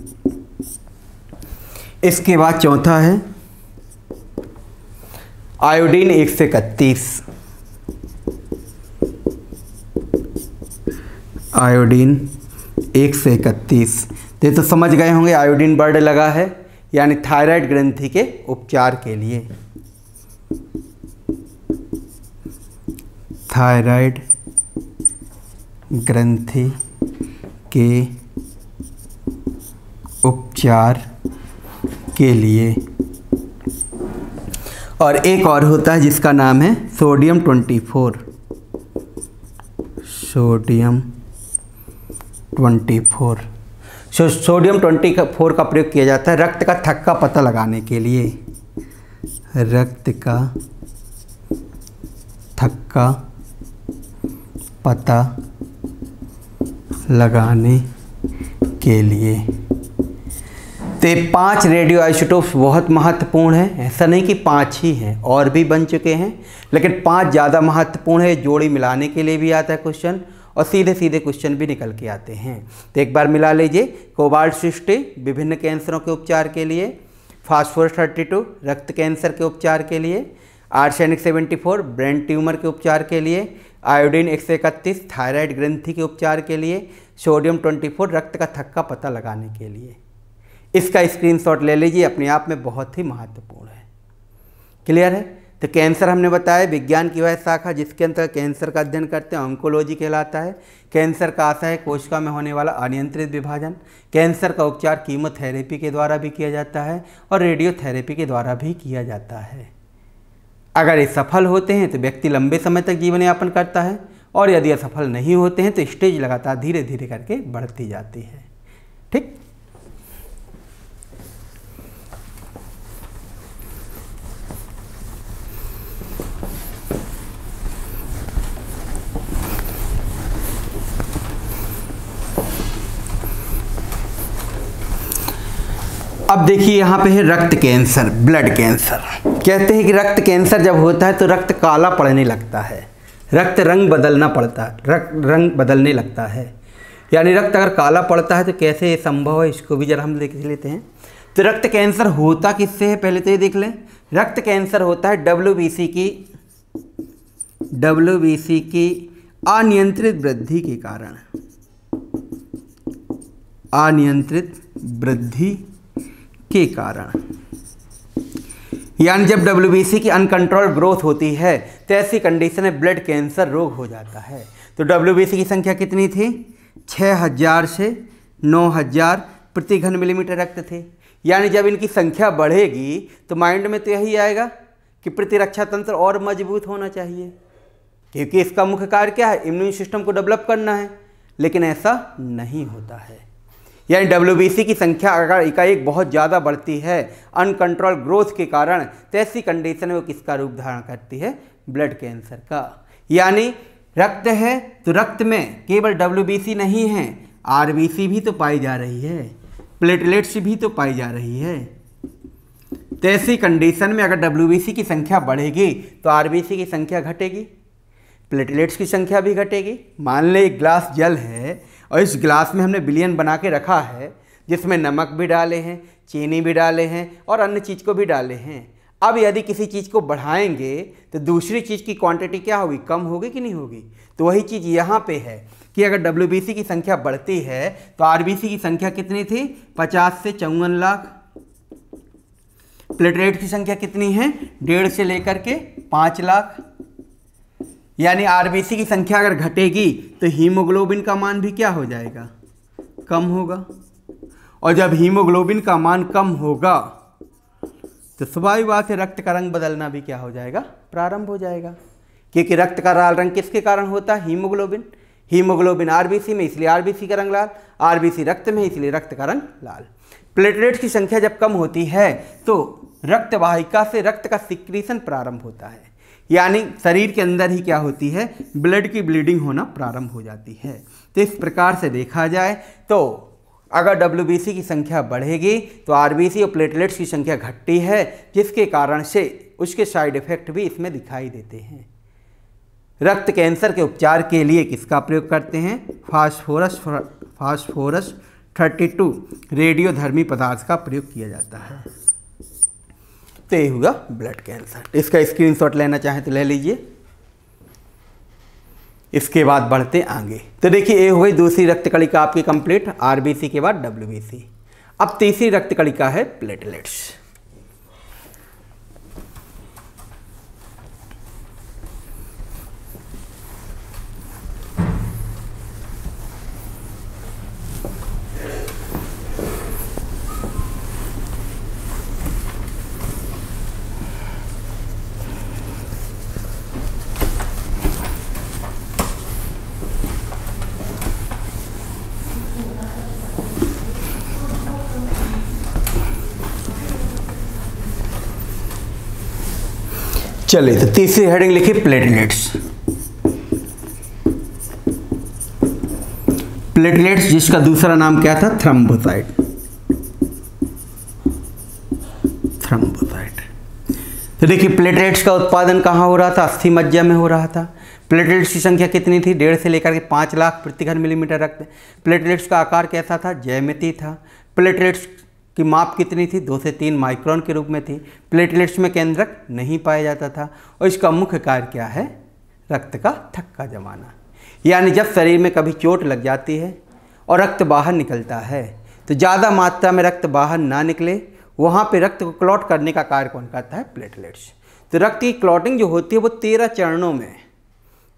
इसके बाद चौथा है आयोडीन 131। आयोडीन 131 तो समझ गए होंगे आयोडीन वर्ड लगा है यानी थायराइड ग्रंथि के उपचार के लिए। थायराइड ग्रंथि के उपचार के लिए। और एक और होता है जिसका नाम है सोडियम 24। सोडियम 24। सोडियम 24 का प्रयोग किया जाता है रक्त का थक्का का पता लगाने के लिए। रक्त का थक्का पता लगाने के लिए। तो ये 5 रेडियो आइसोटोप्स बहुत महत्वपूर्ण हैं। ऐसा नहीं कि 5 ही हैं, और भी बन चुके हैं, लेकिन 5 ज़्यादा महत्वपूर्ण है। जोड़ी मिलाने के लिए भी आता है क्वेश्चन, और सीधे सीधे क्वेश्चन भी निकल के आते हैं। तो एक बार मिला लीजिए। कोबाल्ट 60 विभिन्न कैंसरों के उपचार के लिए, फास्फोरस 32 रक्त कैंसर के उपचार के लिए, आर्सेनिक 74 ब्रेन ट्यूमर के उपचार के लिए, आयोडीन 131 थायराइड ग्रंथि के उपचार के लिए, सोडियम 24 रक्त का थक्का पता लगाने के लिए। इसका स्क्रीनशॉट ले लीजिए, अपने आप में बहुत ही महत्वपूर्ण है। क्लियर है? तो कैंसर हमने बताया विज्ञान की वह शाखा जिसके अंतर्गत कैंसर का अध्ययन करते हैं ऑन्कोलॉजी कहलाता है। कैंसर का आशय है कोशिका में होने वाला अनियंत्रित विभाजन। कैंसर का उपचार कीमोथेरेपी के द्वारा भी किया जाता है और रेडियोथेरेपी के द्वारा भी किया जाता है। अगर ये सफल होते हैं तो व्यक्ति लंबे समय तक जीवन यापन करता है, और यदि असफल नहीं होते हैं तो स्टेज लगातार धीरे धीरे करके बढ़ती जाती है। ठीक। अब देखिए यहाँ पे है रक्त कैंसर, ब्लड कैंसर। कहते हैं कि रक्त कैंसर जब होता है तो रक्त काला पड़ने लगता है, रक्त रंग बदलना पड़ता है, रंग बदलने लगता है। यानी रक्त अगर काला पड़ता है तो कैसे ये संभव है, इसको भी जरा हम देख लेते हैं। तो रक्त कैंसर होता किससे है, पहले तो ये देख लें। रक्त कैंसर होता है WBC की अनियंत्रित वृद्धि के कारण। अनियंत्रित वृद्धि के कारण, यानी जब WBC की अनकंट्रोल ग्रोथ होती है तो ऐसी कंडीशन में ब्लड कैंसर रोग हो जाता है। तो WBC की संख्या कितनी थी? 6000 से 9000 प्रति घन मिलीमीटर रक्त थे। यानी जब इनकी संख्या बढ़ेगी तो माइंड में तो यही आएगा कि प्रतिरक्षा तंत्र और मजबूत होना चाहिए, क्योंकि इसका मुख्य कार्य क्या है, इम्यून सिस्टम को डेवलप करना है। लेकिन ऐसा नहीं होता है। यानी WBC की संख्या अगर एकाएक बहुत ज़्यादा बढ़ती है अनकंट्रोल ग्रोथ के कारण, तो ऐसी कंडीशन में वो किसका रूप धारण करती है? ब्लड कैंसर का। यानी रक्त है तो रक्त में केवल WBC नहीं है, RBC भी तो पाई जा रही है, प्लेटलेट्स भी तो पाई जा रही है। तो ऐसी कंडीशन में अगर WBC की संख्या बढ़ेगी तो RBC की संख्या घटेगी, प्लेटलेट्स की संख्या भी घटेगी। मान लें एक ग्लास जल है और इस ग्लास में हमने विलयन बना के रखा है, जिसमें नमक भी डाले हैं, चीनी भी डाले हैं और अन्य चीज़ को भी डाले हैं। अब यदि किसी चीज़ को बढ़ाएंगे तो दूसरी चीज़ की क्वांटिटी क्या होगी? कम होगी कि नहीं होगी? तो वही चीज़ यहाँ पे है कि अगर WBC की संख्या बढ़ती है तो RBC की संख्या कितनी थी? 50 से 54 लाख। प्लेटलेट की संख्या कितनी है? 1.5 से लेकर के 5 लाख। यानी RBC की संख्या अगर घटेगी तो हीमोग्लोबिन का मान भी क्या हो जाएगा? कम होगा। और जब हीमोग्लोबिन का मान कम होगा तो स्वाभाविक बात है रक्त का रंग बदलना भी क्या हो जाएगा? प्रारंभ हो जाएगा। क्योंकि रक्त का लाल रंग किसके कारण होता है? हीमोग्लोबिन। हीमोग्लोबिन RBC में, इसलिए RBC का रंग लाल। RBC रक्त में, इसलिए रक्त का रंग लाल। प्लेटलेट्स की संख्या जब कम होती है तो रक्त वाहिका से रक्त का सिक्रीशन प्रारंभ होता है। यानी शरीर के अंदर ही क्या होती है? ब्लड की ब्लीडिंग होना प्रारंभ हो जाती है। तो इस प्रकार से देखा जाए तो अगर WBC की संख्या बढ़ेगी तो RBC और प्लेटलेट्स की संख्या घटती है, जिसके कारण से उसके साइड इफेक्ट भी इसमें दिखाई देते हैं। रक्त कैंसर के उपचार के लिए किसका प्रयोग करते हैं? फास्फोरस 32 रेडियोधर्मी पदार्थ का प्रयोग किया जाता है। तो ये हुआ ब्लड कैंसर। इसका स्क्रीनशॉट लेना चाहें तो ले लीजिए। इसके बाद बढ़ते आगे। तो देखिए ये हो गई दूसरी रक्त कणिका आपकी कंप्लीट, RBC के बाद WBC। अब तीसरी रक्त कणिका है प्लेटलेट्स। चलिए, तो तीसरी हेडिंग लिखी प्लेटलेट्स। प्लेटलेट्स जिसका दूसरा नाम क्या था? थ्रोम्बोसाइट। थ्रोम्बोसाइट। तो देखिए प्लेटलेट्स का उत्पादन कहाँ हो रहा था? अस्थि मज्जा में हो रहा था। प्लेटलेट्स की संख्या कितनी थी? 1.5 से लेकर के 5 लाख प्रति घन मिलीमीटर रक्त। प्लेटलेट्स का आकार कैसा था? ज्यामितीय था। प्लेटलेट्स की माप कितनी थी? 2 से 3 माइक्रोन के रूप में थी। प्लेटलेट्स में केंद्रक नहीं पाया जाता था और इसका मुख्य कार्य क्या है? रक्त का थक्का जमाना। यानी जब शरीर में कभी चोट लग जाती है और रक्त बाहर निकलता है तो ज़्यादा मात्रा में रक्त बाहर ना निकले, वहाँ पे रक्त को क्लॉट करने का कार्य कौन करता है? प्लेटलेट्स। तो रक्त की क्लॉटिंग जो होती है वो 13 चरणों में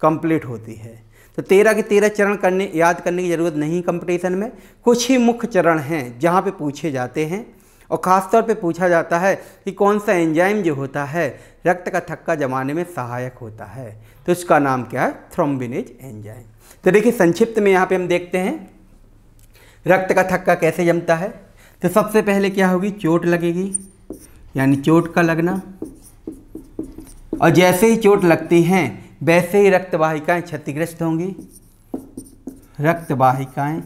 कंप्लीट होती है। तो 13 के 13 चरण याद करने की ज़रूरत नहीं कंपटीशन में। कुछ ही मुख्य चरण हैं जहाँ पे पूछे जाते हैं और ख़ासतौर पे पूछा जाता है कि कौन सा एंजाइम जो होता है रक्त का थक्का जमाने में सहायक होता है। तो इसका नाम क्या है? थ्रोम्बिनेज एंजाइम। तो देखिए संक्षिप्त में यहाँ पे हम देखते हैं रक्त का थक्का कैसे जमता है। तो सबसे पहले क्या होगी? चोट लगेगी, यानी चोट का लगना। और जैसे ही चोट लगती हैं वैसे ही रक्त वाहिकाएँ क्षतिग्रस्त होंगी। रक्त वाहिकाएँ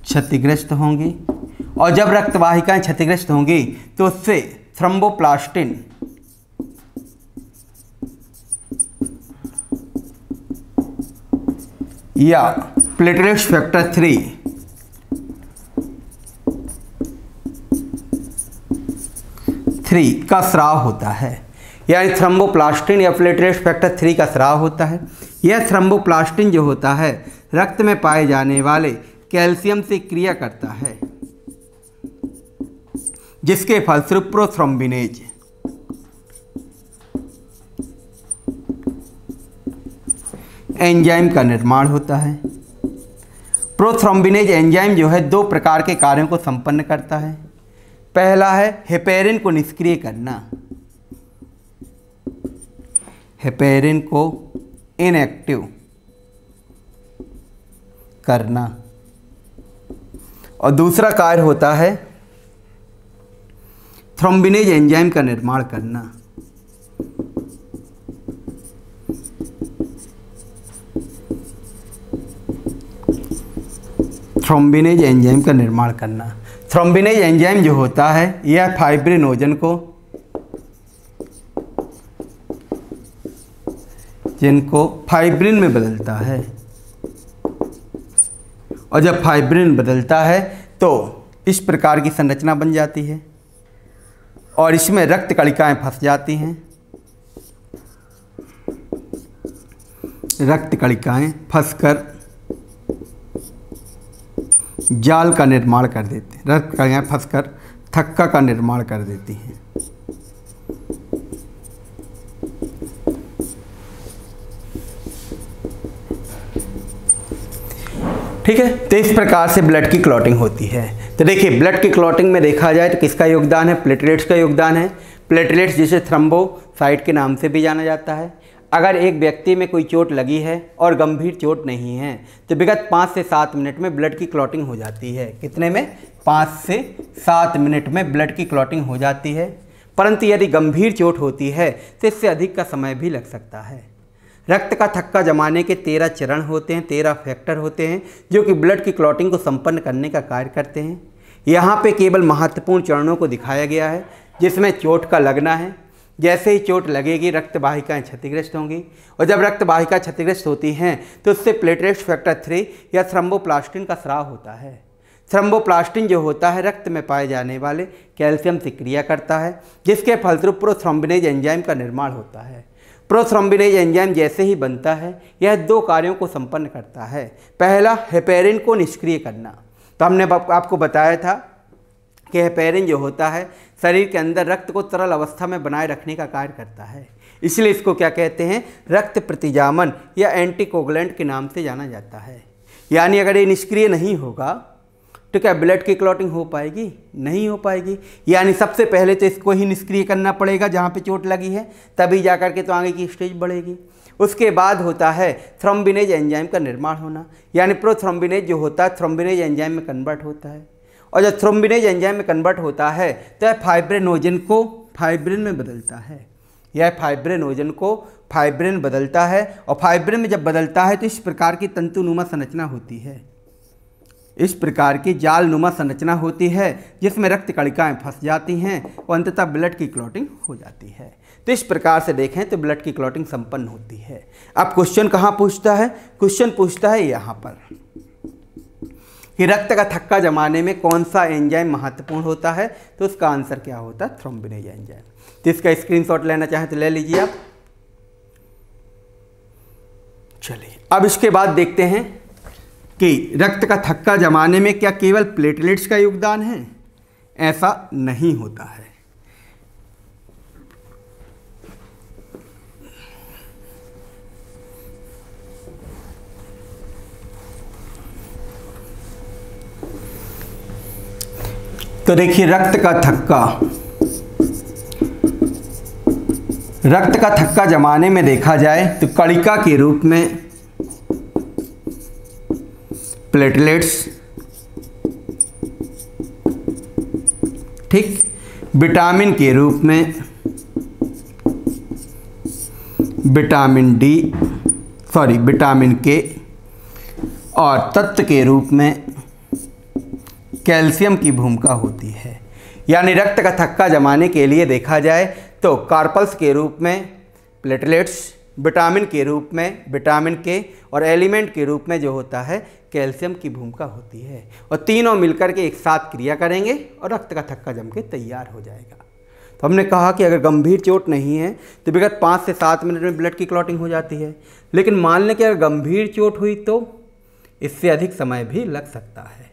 क्षतिग्रस्त होंगी और जब रक्त वाहिकाएँ क्षतिग्रस्त होंगी तो उससे थ्रोम्बोप्लास्टिन या प्लेटलेट्स फैक्टर 3 का स्राव होता है। यानी थ्रोम्बोप्लास्टिन या प्लेटलेट्स फैक्टर 3 का स्राव होता है। यह थ्रोम्बोप्लास्टिन जो होता है रक्त में पाए जाने वाले कैल्शियम से क्रिया करता है, जिसके फलस्वरूप प्रोथ्रोम्बिनेज एंजाइम का निर्माण होता है। प्रोथ्रोम्बिनेज एंजाइम जो है 2 प्रकार के कार्यों को संपन्न करता है। पहला है हेपेरिन को निष्क्रिय करना, हेपेरिन को इनएक्टिव करना, और दूसरा कार्य होता है थ्रोम्बिनेज एंजाइम का निर्माण करना। थ्रोम्बिनेज एंजाइम का निर्माण करना। थ्रोम्बिनेज एंजाइम जो होता है यह फाइब्रिनोजन को, जिनको फाइब्रिन में बदलता है, और जब फाइब्रिन बदलता है तो इस प्रकार की संरचना बन जाती है और इसमें रक्त कणिकाएं फंस जाती हैं। रक्त कणिकाएं फंसकर जाल का निर्माण कर देते हैं। रक्त कणिकाएं फंसकर थक्का का निर्माण कर देती हैं। ठीक है, तो इस प्रकार से ब्लड की क्लॉटिंग होती है। तो देखिए ब्लड की क्लॉटिंग में देखा जाए तो किसका योगदान है? प्लेटलेट्स का योगदान है। प्लेटलेट्स जिसे थ्रोम्बोसाइट के नाम से भी जाना जाता है। अगर एक व्यक्ति में कोई चोट लगी है और गंभीर चोट नहीं है तो विगत 5 से 7 मिनट में ब्लड की क्लॉटिंग हो जाती है। कितने में? 5 से 7 मिनट में ब्लड की क्लॉटिंग हो जाती है। परंतु यदि गंभीर चोट होती है तो इससे अधिक का समय भी लग सकता है। रक्त का थक्का जमाने के 13 चरण होते हैं, 13 फैक्टर होते हैं जो कि ब्लड की क्लॉटिंग को संपन्न करने का कार्य करते हैं। यहाँ पे केवल महत्वपूर्ण चरणों को दिखाया गया है जिसमें चोट का लगना है। जैसे ही चोट लगेगी रक्त वाहिकाएँ क्षतिग्रस्त होंगी और जब रक्त वाहिका क्षतिग्रस्त होती हैं तो उससे प्लेटलेट्स फैक्टर 3 या थ्रोम्बोप्लास्टिन का स्राव होता है। थ्रोम्बोप्लास्टिन जो होता है रक्त में पाए जाने वाले कैल्शियम से क्रिया करता है, जिसके फलस्वरूप प्रोथ्रोम्बिनेज एंजाइम का निर्माण होता है। प्रोथ्रोम्बिनेज एंजाइम जैसे ही बनता है यह दो कार्यों को संपन्न करता है। पहला, हेपेरिन को निष्क्रिय करना। तो हमने आपको बताया था कि हेपेरिन जो होता है शरीर के अंदर रक्त को तरल अवस्था में बनाए रखने का कार्य करता है, इसलिए इसको क्या कहते हैं, रक्त प्रतिजामन या एंटीकोगुलेंट के नाम से जाना जाता है। यानी अगर ये निष्क्रिय नहीं होगा तो क्या ब्लड की क्लॉटिंग हो पाएगी? नहीं हो पाएगी। यानी सबसे पहले तो इसको ही निष्क्रिय करना पड़ेगा जहाँ पे चोट लगी है, तभी जा कर के तो आगे की स्टेज बढ़ेगी। उसके बाद होता है थ्रोम्बिनेज एंजाइम का निर्माण होना, यानी प्रोथ्रोम्बिनेज जो होता है थ्रोम्बिनेज एंजाइम में कन्वर्ट होता है, और जब थ्रोम्बिनेज एंजाइम में कन्वर्ट होता है तो यह फाइब्रिनोजन को फाइब्रिन में बदलता है। यह फाइब्रिनोजन को फाइब्रिन बदलता है, और फाइब्रिन में जब बदलता है तो इस प्रकार की तंतुनुमा संरचना होती है, इस प्रकार की जालनुमा संरचना होती है जिसमें रक्त कणिकाएं फंस जाती हैं और अंततः ब्लड की क्लॉटिंग हो जाती है। तो इस प्रकार से देखें तो ब्लड की क्लॉटिंग संपन्न होती है। अब क्वेश्चन कहाँ पूछता है? क्वेश्चन पूछता है यहाँ पर कि रक्त का थक्का जमाने में कौन सा एंजाइम महत्वपूर्ण होता है, तो उसका आंसर क्या होता है? थ्रोम्बिनेज एंजाइम। तो इसका स्क्रीनशॉट लेना चाहें तो ले लीजिए आप। चलिए अब इसके बाद देखते हैं कि रक्त का थक्का जमाने में क्या केवल प्लेटलेट्स का योगदान है? ऐसा नहीं होता है। तो देखिए रक्त का थक्का जमाने में देखा जाए तो कणिका के रूप में प्लेटलेट्स, ठीक, विटामिन के रूप में विटामिन के, और तत्व के रूप में कैल्शियम की भूमिका होती है। यानी रक्त का थक्का जमाने के लिए देखा जाए तो कार्पल्स के रूप में प्लेटलेट्स, विटामिन के रूप में विटामिन के, और एलिमेंट के रूप में जो होता है कैल्शियम की भूमिका होती है, और तीनों मिलकर के एक साथ क्रिया करेंगे और रक्त का थक्का जम के तैयार हो जाएगा। तो हमने कहा कि अगर गंभीर चोट नहीं है तो विगत 5 से 7 मिनट में ब्लड की क्लॉटिंग हो जाती है, लेकिन मान लें कि अगर गंभीर चोट हुई तो इससे अधिक समय भी लग सकता है।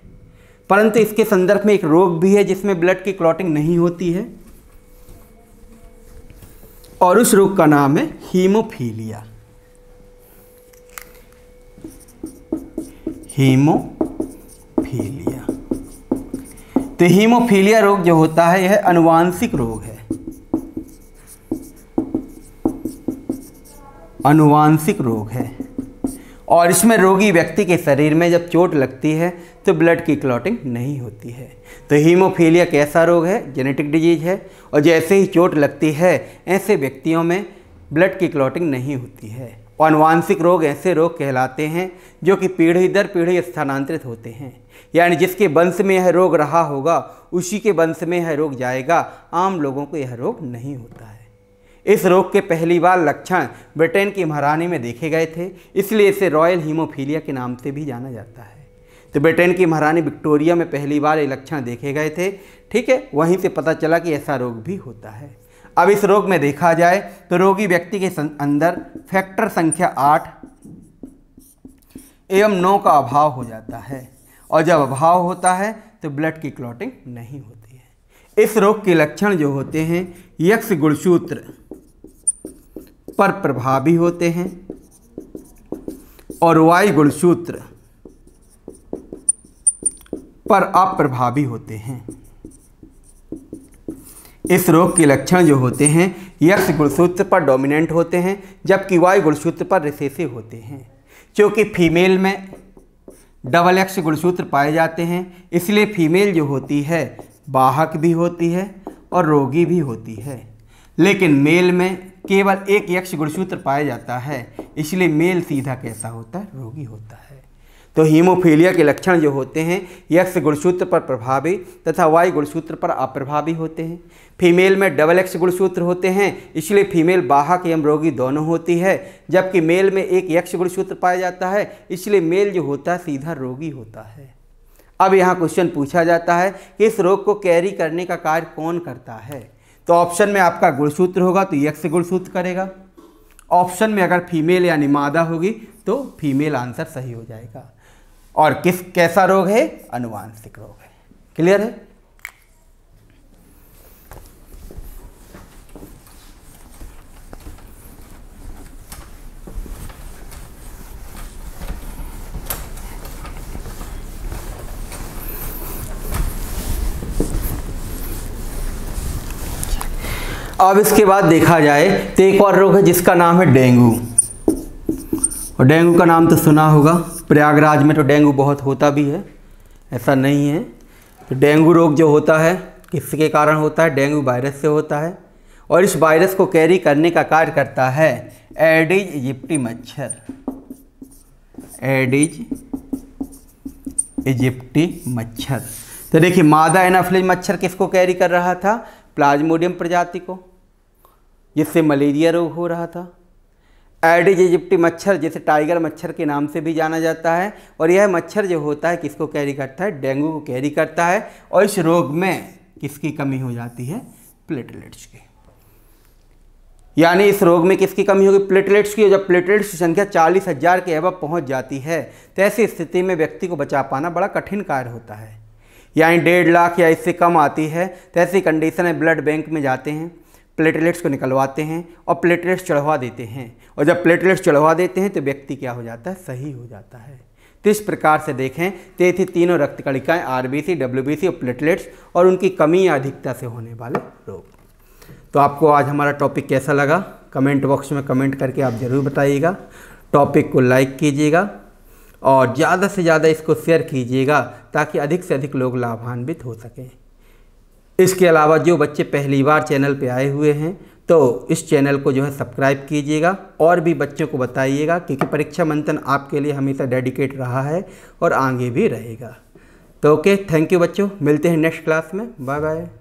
परंतु इसके संदर्भ में एक रोग भी है जिसमें ब्लड की क्लॉटिंग नहीं होती है, और उस रोग का नाम है हीमोफीलिया। हीमोफीलिया। तो हीमोफीलिया रोग जो होता है यह अनुवांशिक रोग है, अनुवांशिक रोग है, और इसमें रोगी व्यक्ति के शरीर में जब चोट लगती है तो ब्लड की क्लॉटिंग नहीं होती है। तो हीमोफीलिया कैसा रोग है? जेनेटिक डिजीज है, और जैसे ही चोट लगती है ऐसे व्यक्तियों में ब्लड की क्लॉटिंग नहीं होती है। और अनुवांशिक रोग ऐसे रोग कहलाते हैं जो कि पीढ़ी दर पीढ़ी स्थानांतरित होते हैं, यानी जिसके वंश में यह रोग रहा होगा उसी के वंश में यह रोग जाएगा। आम लोगों को यह रोग नहीं होता है। इस रोग के पहली बार लक्षण ब्रिटेन की महारानी में देखे गए थे, इसलिए इसे रॉयल हीमोफीलिया के नाम से भी जाना जाता है। तो ब्रिटेन की महारानी विक्टोरिया में पहली बार ये लक्षण देखे गए थे, ठीक है, वहीं से पता चला कि ऐसा रोग भी होता है। अब इस रोग में देखा जाए तो रोगी व्यक्ति के अंदर फैक्टर संख्या 8 एवं 9 का अभाव हो जाता है, और जब अभाव होता है तो ब्लड की क्लॉटिंग नहीं होती है। इस रोग के लक्षण जो होते हैं यक्ष गुणसूत्र पर प्रभावी होते हैं और वाई गुणसूत्र पर अप्रभावी होते हैं। इस रोग के लक्षण जो होते हैं यक्ष गुणसूत्र पर डोमिनेंट होते हैं, जबकि वाई गुणसूत्र पर रिसेसिव होते हैं। क्योंकि फीमेल में डबल एक्स गुणसूत्र पाए जाते हैं, इसलिए फीमेल जो होती है वाहक भी होती है और रोगी भी होती है, लेकिन मेल में केवल एक यक्ष गुणसूत्र पाया जाता है, इसलिए मेल सीधा कैसा होता है? रोगी होता है। तो हीमोफीलिया के लक्षण जो होते हैं यक्ष गुणसूत्र पर प्रभावी तथा वाई गुणसूत्र पर अप्रभावी होते हैं। फीमेल में डबल एक्स गुणसूत्र होते हैं, इसलिए फीमेल वाहक एवं रोगी दोनों होती है, जबकि मेल में एक यक्ष गुणसूत्र पाया जाता है, इसलिए मेल जो होता है सीधा रोगी होता है। अब यहाँ क्वेश्चन पूछा जाता है कि इस रोग को कैरी करने का कार्य कौन करता है? तो ऑप्शन में आपका गुणसूत्र होगा तो यक्ष गुणसूत्र करेगा, ऑप्शन में अगर फीमेल यानी मादा होगी तो फीमेल आंसर सही हो जाएगा। और कैसा रोग है? अनुवांशिक रोग है। क्लियर है? अब इसके बाद देखा जाए तो एक और रोग है जिसका नाम है डेंगू। और डेंगू का नाम तो सुना होगा, प्रयागराज में तो डेंगू बहुत होता भी है, ऐसा नहीं है। तो डेंगू रोग जो होता है किसके कारण होता है? डेंगू वायरस से होता है। और इस वायरस को कैरी करने का कार्य करता है एडिज इजिप्टी मच्छर। एडिज इजिप्टी मच्छर। तो देखिए, मादा एनाफिलिस मच्छर किसको कैरी कर रहा था? प्लाज्मोडियम प्रजाति को, जिससे मलेरिया रोग हो रहा था। एडिज इजिप्टी मच्छर जिसे टाइगर मच्छर के नाम से भी जाना जाता है। और यह मच्छर जो होता है किसको कैरी करता है? डेंगू को कैरी करता है। और इस रोग में किसकी कमी हो जाती है? प्लेटलेट्स की। यानी इस रोग में किसकी कमी होगी? प्लेटलेट्स की। और जब प्लेटलेट्स की संख्या 40,000 के अबव पहुंच जाती है तो ऐसी स्थिति में व्यक्ति को बचा पाना बड़ा कठिन कार्य होता है। यानी 1.5 लाख या इससे कम आती है तो ऐसी कंडीशन में ब्लड बैंक में जाते हैं, प्लेटलेट्स को निकलवाते हैं और प्लेटलेट्स चढ़वा देते हैं। और जब प्लेटलेट्स चढ़वा देते हैं तो व्यक्ति क्या हो जाता है? सही हो जाता है। तो इस प्रकार से देखें तो ये थी तीनों रक्त कणिकाएँ, आरबीसी, डब्ल्यूबीसी और प्लेटलेट्स, और उनकी कमी या अधिकता से होने वाले रोग। तो आपको आज हमारा टॉपिक कैसा लगा? कमेंट बॉक्स में कमेंट करके आप ज़रूर बताइएगा। टॉपिक को लाइक कीजिएगा और ज़्यादा से ज़्यादा इसको शेयर कीजिएगा ताकि अधिक से अधिक लोग लाभान्वित हो सकें। इसके अलावा जो बच्चे पहली बार चैनल पे आए हुए हैं तो इस चैनल को जो है सब्सक्राइब कीजिएगा और भी बच्चों को बताइएगा, क्योंकि परीक्षा मंथन आपके लिए हमेशा डेडिकेट रहा है और आगे भी रहेगा। तो ओके, थैंक यू बच्चों, मिलते हैं नेक्स्ट क्लास में। Bye bye.